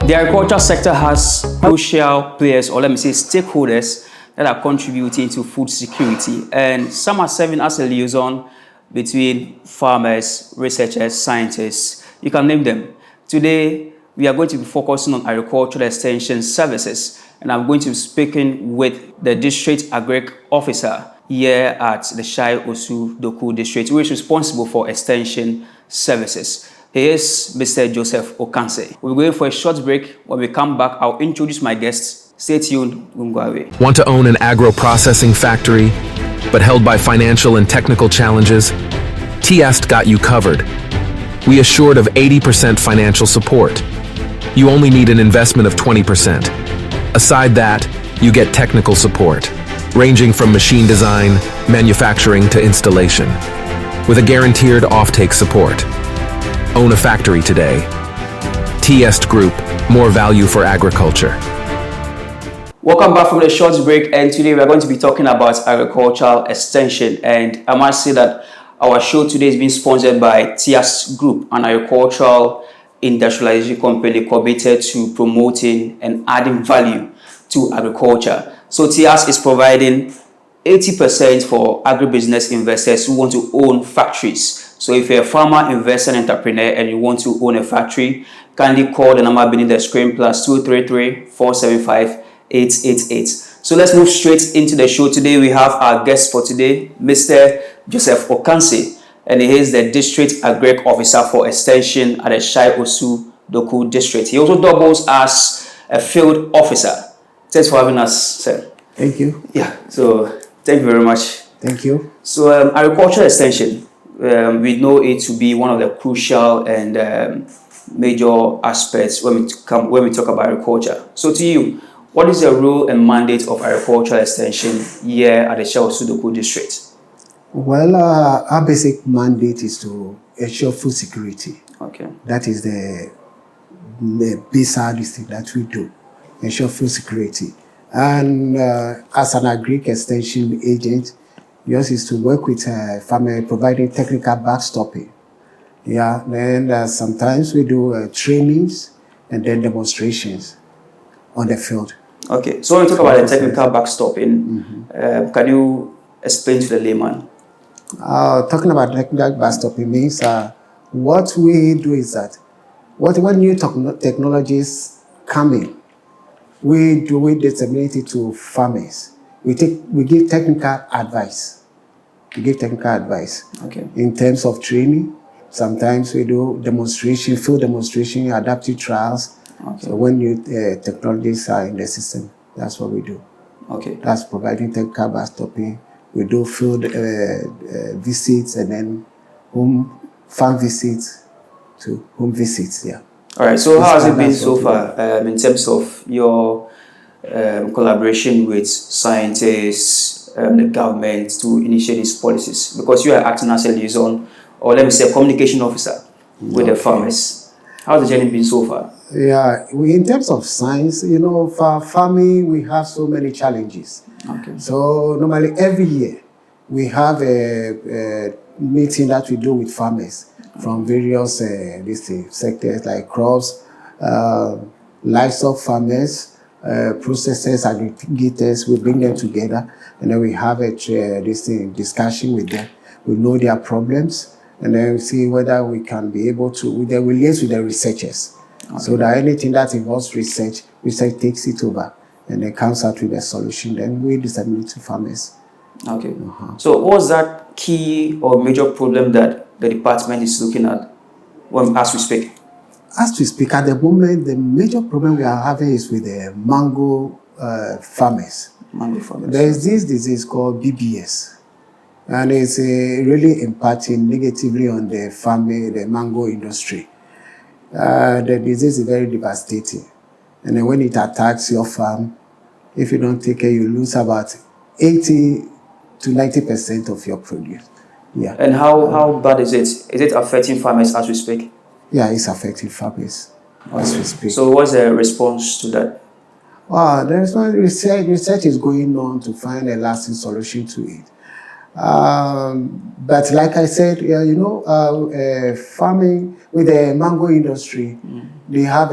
The agriculture sector has crucial players, or let me say stakeholders, that are contributing to food security, and some are serving as a liaison between farmers, researchers, scientists. You can name them. Today, we are going to be focusing on agricultural extension services, and I'm going to be speaking with the district agric officer here at the Shai-Osudoku District, who is responsible for extension services. He is Mr. Joseph Okanse. We're going for a short break. When we come back, I'll introduce my guests. Stay tuned. Want to own an agro-processing factory, but held by financial and technical challenges? TIAST got you covered. We assured of 80% financial support. You only need an investment of 20%. Aside that, you get technical support, ranging from machine design, manufacturing to installation, with a guaranteed offtake support. Own a factory today. TIAST Group, more value for agriculture. Welcome back from the short break, and today we are going to be talking about agricultural extension. And I must say that our show today is being sponsored by TIAST Group, an agricultural industrialization company committed to promoting and adding value to agriculture. So TIAST is providing 80% for agribusiness investors who want to own factories. So if you're a farmer, investor, and entrepreneur and you want to own a factory, kindly call the number beneath the screen +233 475 888. So let's move straight into the show. Today we have our guest for today, Mr. Joseph Okanse, and he is the District Agric Officer for Extension at the Shai-Osudoku District. He also doubles as a Field Officer. Thanks for having us, sir. Thank you. Yeah, so thank you very much. Thank you. So agricultural extension, we know it to be one of the crucial and major aspects when we talk about agriculture. So to you, what is the role and mandate of agricultural extension here at the Shai-Osudoku District? Well, our basic mandate is to ensure food security. Okay. That is the basic thing that we do, ensure food security. And as an agric extension agent, yours is to work with farmers, providing technical backstopping. Yeah, then sometimes we do trainings and then demonstrations on the field. Okay, so when we talk about the technical backstopping, can you explain to the layman? Talking about technical backstopping means what we do is that when new technologies come in, we disseminate it to farmers. We give technical advice. We give technical advice. Okay. In terms of training, sometimes we do demonstration, field demonstration, adaptive trials. Okay. So when new technologies are in the system, that's what we do. Okay. That's providing technical backstopping. We do field visits and then farm visits to home visits. Yeah. All right. So how has it been so far in terms of your collaboration with scientists, the government to initiate these policies? Because you are acting as a liaison, or let me say a communication officer with the farmers. How has the journey been so far? Yeah, in terms of science, for farming, we have so many challenges. Okay. So normally every year, we have a meeting that we do with farmers from various sectors like crops, livestock farmers, processors, aggregators. We bring them together and then we have a discussion with them. We know their problems and then we see whether we can be able to, we liaise with the researchers. Okay. So that anything that involves research takes it over and then comes out with a solution. Then we disseminate to farmers. Okay. So what's that key or major problem that the department is looking at as we speak? As we speak, at the moment, the major problem we are having is with the mango farmers. Mango farmers. There is this disease called BBS. And it's really impacting negatively on the mango industry. The disease is very devastating. And then when it attacks your farm, if you don't take care, you lose about 80 to 90% of your produce. Yeah. And how bad is it? Is it affecting farmers as we speak? Yeah, it's affecting farmers as we speak. So what's the response to that? There's no research. Research is going on to find a lasting solution to it. But like I said, farming with the mango industry, they have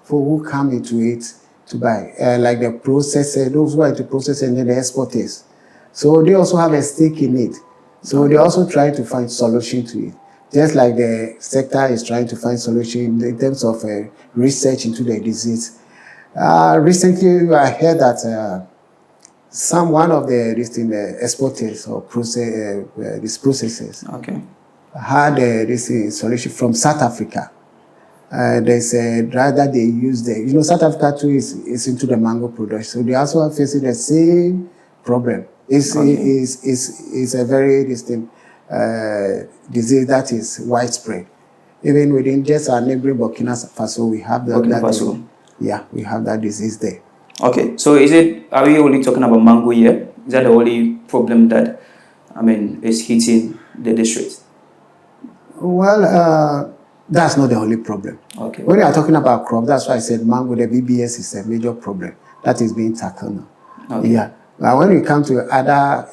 for who come into it to buy, like the processor, those who are into processing, and then the exporters. So they also have a stake in it. So they also try to find solution to it. Just like the sector is trying to find solution in terms of research into the disease. Recently, I heard that one of the exporters or these processors had this solution from South Africa. They said rather they use South Africa too is into the mango production, so they also are facing the same problem. It's a very distinct disease that is widespread. Even within just our neighboring Burkina Faso, we have we have that disease there. Okay, so are we only talking about mango here? Is that the only problem that, is hitting the district? Well, that's not the only problem. Okay. When we are talking about crop, that's why I said mango, the BBS is a major problem that is being tackled now. Okay. Yeah. But when we come to other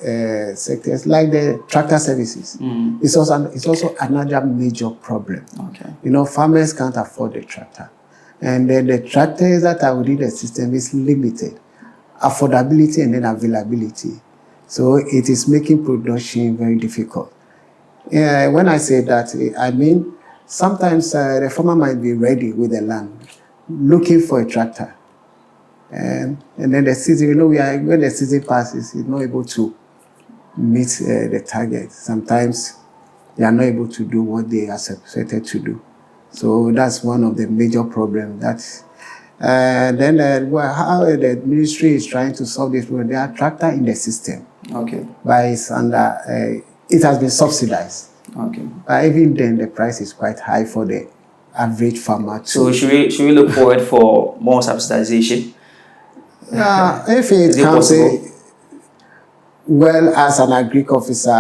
sectors like the tractor services, it's also another major problem. Okay. Farmers can't afford the tractor. And then the tractors that are within the system is limited. Affordability and then availability. So it is making production very difficult. When I say that, I mean sometimes the farmer might be ready with the land, looking for a tractor. And then the season, when the season passes, he's not able to meet the target. Sometimes they are not able to do what they are expected to do. So that's one of the major problems. Then how the ministry is trying to solve this problem, there are tractors in the system. Okay. But it's it has been subsidized. Okay. But even then, the price is quite high for the average farmer too. So should we look forward for more subsidization? If it comes, well, as an agric officer,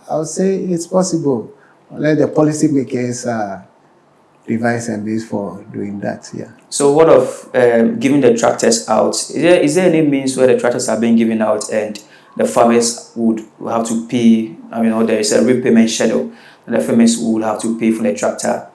I would say it's possible. Let the policymakers devise a means for doing that. Yeah. So what of giving the tractors out? Is there any means where the tractors are being given out and the farmers would have to pay? Or there is a repayment schedule, and the farmers would have to pay for the tractor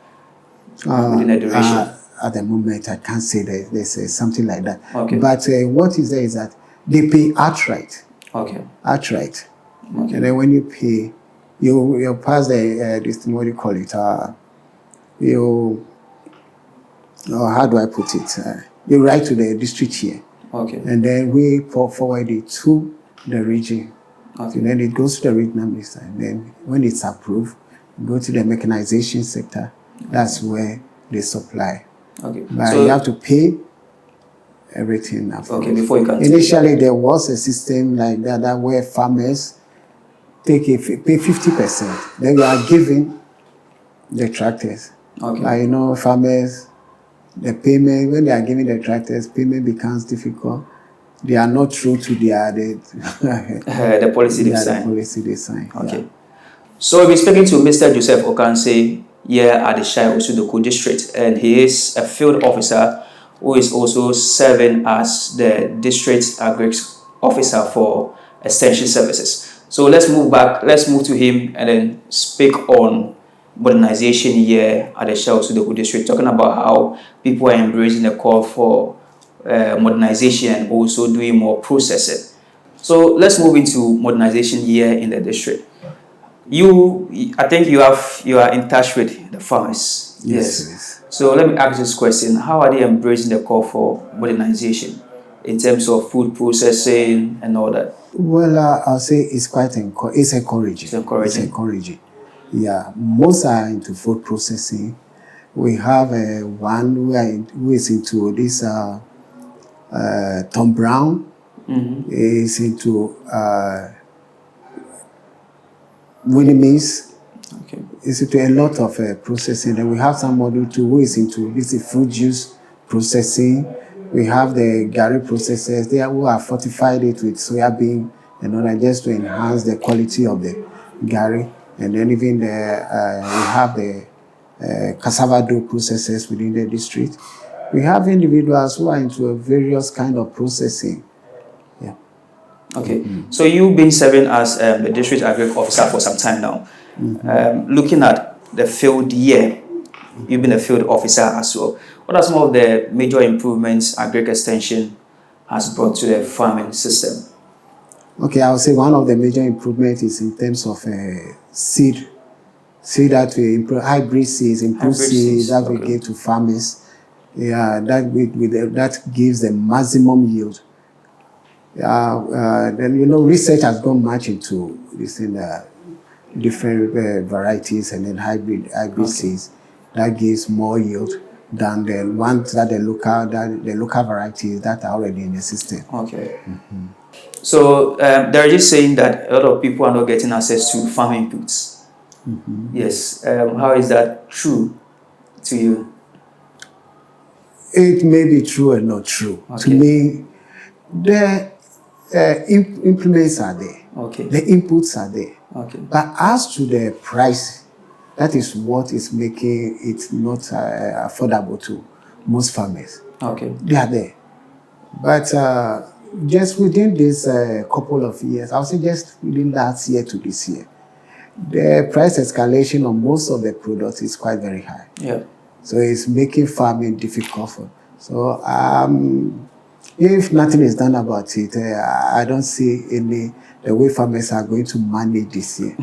within a duration. At the moment, I can't say that there's something like that. Okay. But what is there is that they pay outright. Okay. Outright. Okay. And then when you pay, you pass this thing, what do you call it? How do I put it? You write to the district here. Okay. And then we forward it to the region. Okay. And then it goes to the regional minister. And then when it's approved, go to the mechanization sector. That's where they supply. Okay. But So you have to pay everything after. Okay, before you can. Initially, there was a system like that where farmers pay 50%. Then you are giving the tractors. Okay. But farmers, the payment, when they are giving the tractors, payment becomes difficult. They are not true to the policy they sign. The policy they sign. Okay. Yeah. So we'll be speaking to Mr. Joseph Okanse here at the Shai-Osudoku District, and he is a field officer who is also serving as the district agri officer for extension services. So let's move to him and then speak on modernization here at the Shai-Osudoku District, talking about how people are embracing the call for modernization and also doing more processing. So let's move into modernization here in the district. I think you are in touch with the farmers. Yes. So let me ask this question: how are they embracing the call for modernization in terms of food processing and all that? Well, I'll say it's encouraging. It's encouraging. It's encouraging. Yeah, most are into food processing. We have one who is into this. Tom Brown is into Winnie Means. Okay. Is into a lot of processing. And we have somebody too who is into fruit juice processing. We have the Gary processors there who have fortified it with soya bean and all that just to enhance the quality of the Gary. And then even we have the cassava dough processors within the district. We have individuals who are into various kind of processing. Yeah. Okay. So you've been serving as the district agri officer for some time now. Looking at the field here, you've been a field officer as well. what are some of the major improvements Agric Extension has brought to the farming system? Okay, I would say one of the major improvements is in terms of seed. Seed that we improve, hybrid seeds, improved seeds that we give to farmers. Yeah, that gives them maximum yield. Then research has gone much into this in different varieties and then hybrid seeds that gives more yield than the ones that the local varieties that are already in the system. Okay. So they're just saying that a lot of people are not getting access to farm inputs. Yes. How is that true to you? It may be true or not true. To me, the implements are there. The inputs are there. But as to the price, that is what is making it not affordable to most farmers. They are there. But just within this couple of years, I would say just within last year to this year, the price escalation on most of the products is quite very high. So it's making farming difficult. So if nothing is done about it, I don't see the way farmers are going to manage this year.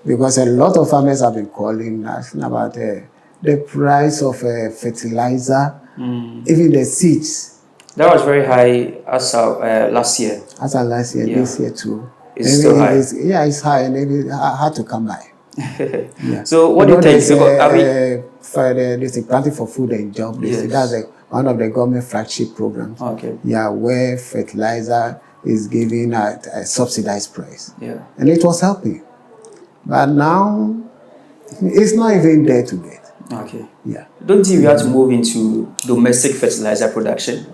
Because a lot of farmers have been asking about the price of fertilizer, even the seeds. That was very high as last year. This year too. It's still high. It's high, and it hard to come by. So what do you think? For the planting for food and job, that's one of the government flagship programs. Where fertilizer is given at a subsidized price. And it was helping. But now it's not even there to get. Don't you think we have to move into domestic fertilizer production?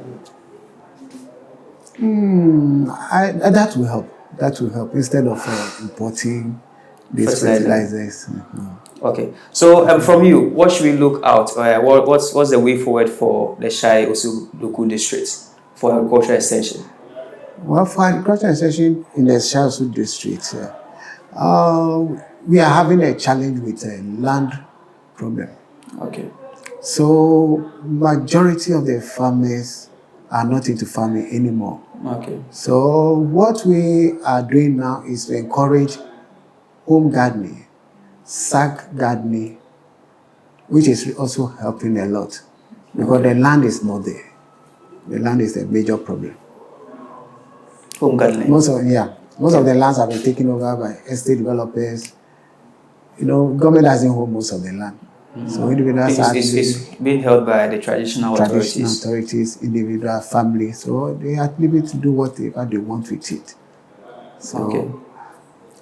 That will help. That will help instead of importing these fertilizers. So from you, what should we look out? What's the way forward for the Shai-Osudoku District for agricultural extension? Well, for agricultural extension in the Shai-Osudoku District, we are having a challenge with a land problem. So majority of the farmers are not into farming anymore. So what we are doing now is to encourage home gardening, sack gardening, which is also helping a lot because the land is not there. The land is a major problem. Home gardening. Most of the lands have been taken over by estate developers. Government doesn't hold most of the land. So individuals it's being held by the traditional authorities, individual families. So they are able to do whatever they want with it. So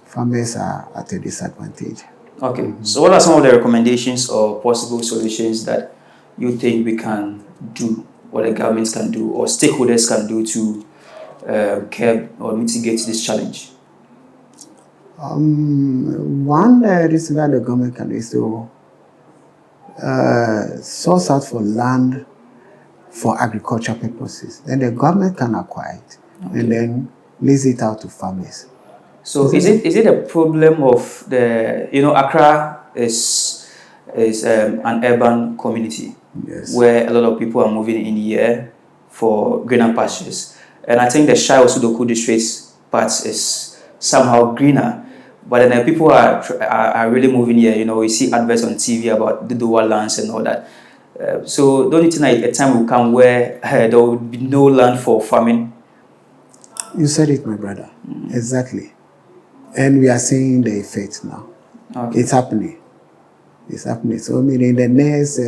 farmers are at a disadvantage. So what are some of the recommendations or possible solutions that you think we can do, or the governments can do, or stakeholders can do to curb or mitigate this challenge? One reason that the government can do is to source out for land for agricultural purposes. Then the government can acquire it and then lease it out to farmers. So is it a problem of the Accra is an urban community where a lot of people are moving in here for greener pastures, and I think the Shai-Osudoku District part is somehow greener. But then people are really moving here. You see adverts on TV about the dual lands and all that. So don't you think a time will come where there will be no land for farming? You said it, my brother. Exactly. And we are seeing the effect now. It's happening. So in the next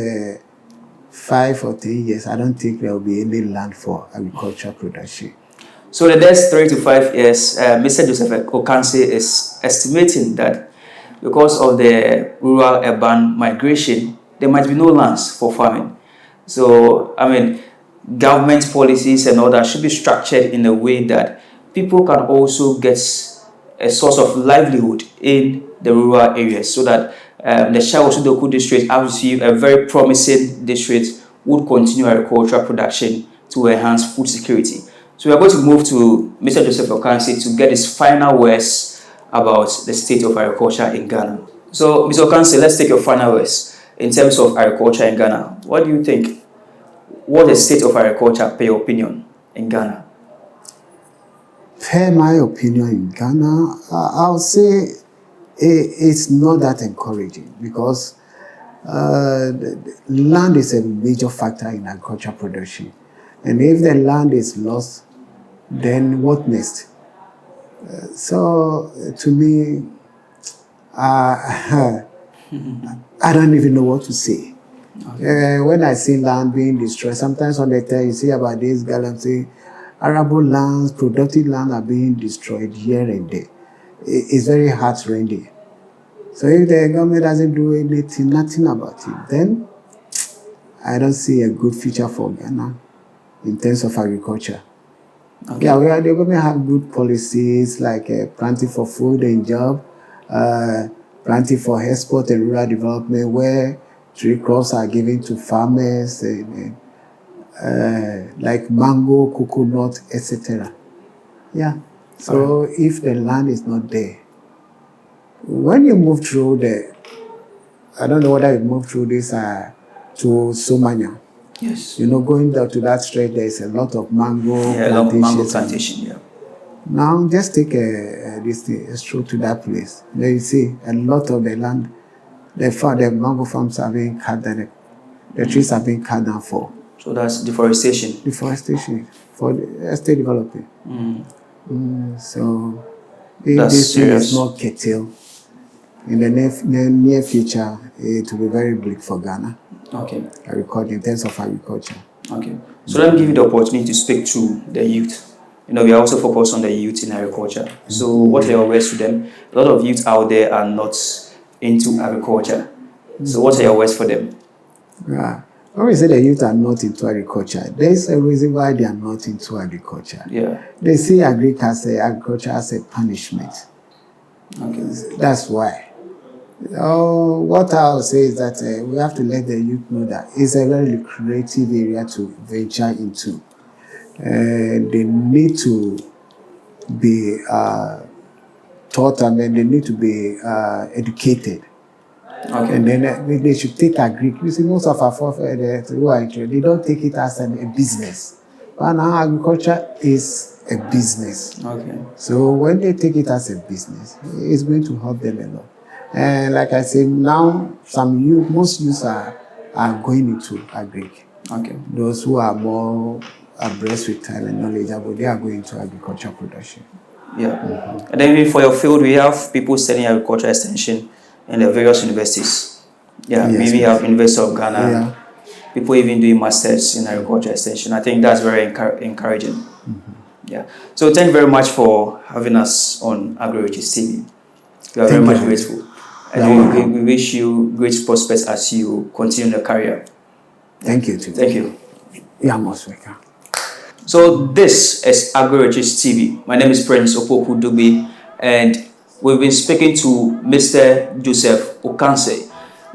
5 or 10 years, I don't think there will be any land for agricultural production. So the next 3 to 5 years, Mr. Joseph Okanse is estimating that because of the rural-urban migration, there might be no lands for farming. So, government policies and all that should be structured in a way that people can also get a source of livelihood in the rural areas, so that the Shai-Osudoku District, obviously a very promising district, would continue agricultural production to enhance food security. So we are going to move to Mr. Joseph Okanse to get his final words about the state of agriculture in Ghana. So, Mr. Okanse, let's take your final words. in terms of agriculture in Ghana, what do you think? What is the state of agriculture, per your opinion, in Ghana? Per my opinion in Ghana, I'll say it's not that encouraging because land is a major factor in agricultural production. And if the land is lost, then what next? So to me, I don't even know what to say. Okay. When I see land being destroyed, sometimes on the tell you see about this Ghana, say arable lands, productive land are being destroyed here and there. It's very heart-rending. So if the government doesn't do anything, nothing about it, then I don't see a good future for Ghana in terms of agriculture. Okay. Yeah, the government have good policies like planting for food and job, planting for export and rural development, where tree crops are given to farmers, like mango, coconut, etc. Yeah. So if the land is not there, when you move through I don't know whether you move through this to Somania. Yes. Going down to that stretch, there is a lot of mango plantation. Yeah. Now, just take a stroll to that place. There you see a lot of the land, the mango farms are being cut down. The trees are being cut down for. So that's deforestation. Deforestation for the estate development. So if that's this thing serious. is not curtailed, in the near future, it will be very bleak for Ghana. Okay. In terms of agriculture. Okay. So let me give you the opportunity to speak to the youth. We are also focused on the youth in agriculture. So what are your words to them? A lot of youth out there are not into agriculture. So what are your words for them? Yeah. When we say the youth are not into agriculture, there is a reason why they are not into agriculture. Yeah. They see agriculture as a punishment. Okay. That's why. What I'll say is that we have to let the youth know that it's a very lucrative area to venture into. They need to be taught, they need to be educated. Okay. And then they should take agriculture. You see, most of our forefathers who are interested, they don't take it as a business. But now agriculture is a business. Okay. So when they take it as a business, it's going to help them a lot. And like I said, now most youths are going into agric. Okay. Those who are more abreast with time and knowledgeable, they are going into agriculture production. Yeah. And then for your field, we have people studying agriculture extension in the various universities. Yeah. Yes, maybe have University of Ghana. Yeah. People even doing masters in agriculture extension. I think that's very encouraging. Yeah. So thank you very much for having us on Agribusiness TV. We are very much grateful. And we wish you great prospects as you continue your career. Thank you, too. Thank you. Yeah, most welcome. So this is Agribusiness TV. My name is Prince Opoku Dugbe, and we've been speaking to Mr. Joseph Okanse,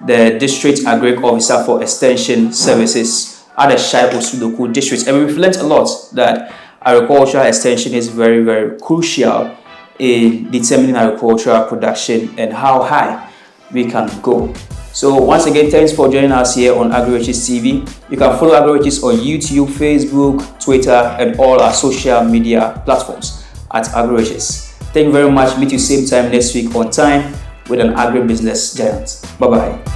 the District Agric Officer for Extension Services at the Shai-Osudoku District. And we've learned a lot that agricultural extension is very, very crucial in determining agricultural production and how high we can go. So once again, thanks for joining us here on Agribusiness TV. You can follow Agribusiness on YouTube, Facebook, Twitter, and all our social media platforms at Agribusiness. Thank you very much. Meet you same time next week on time with an Agribusiness Giant. Bye-bye.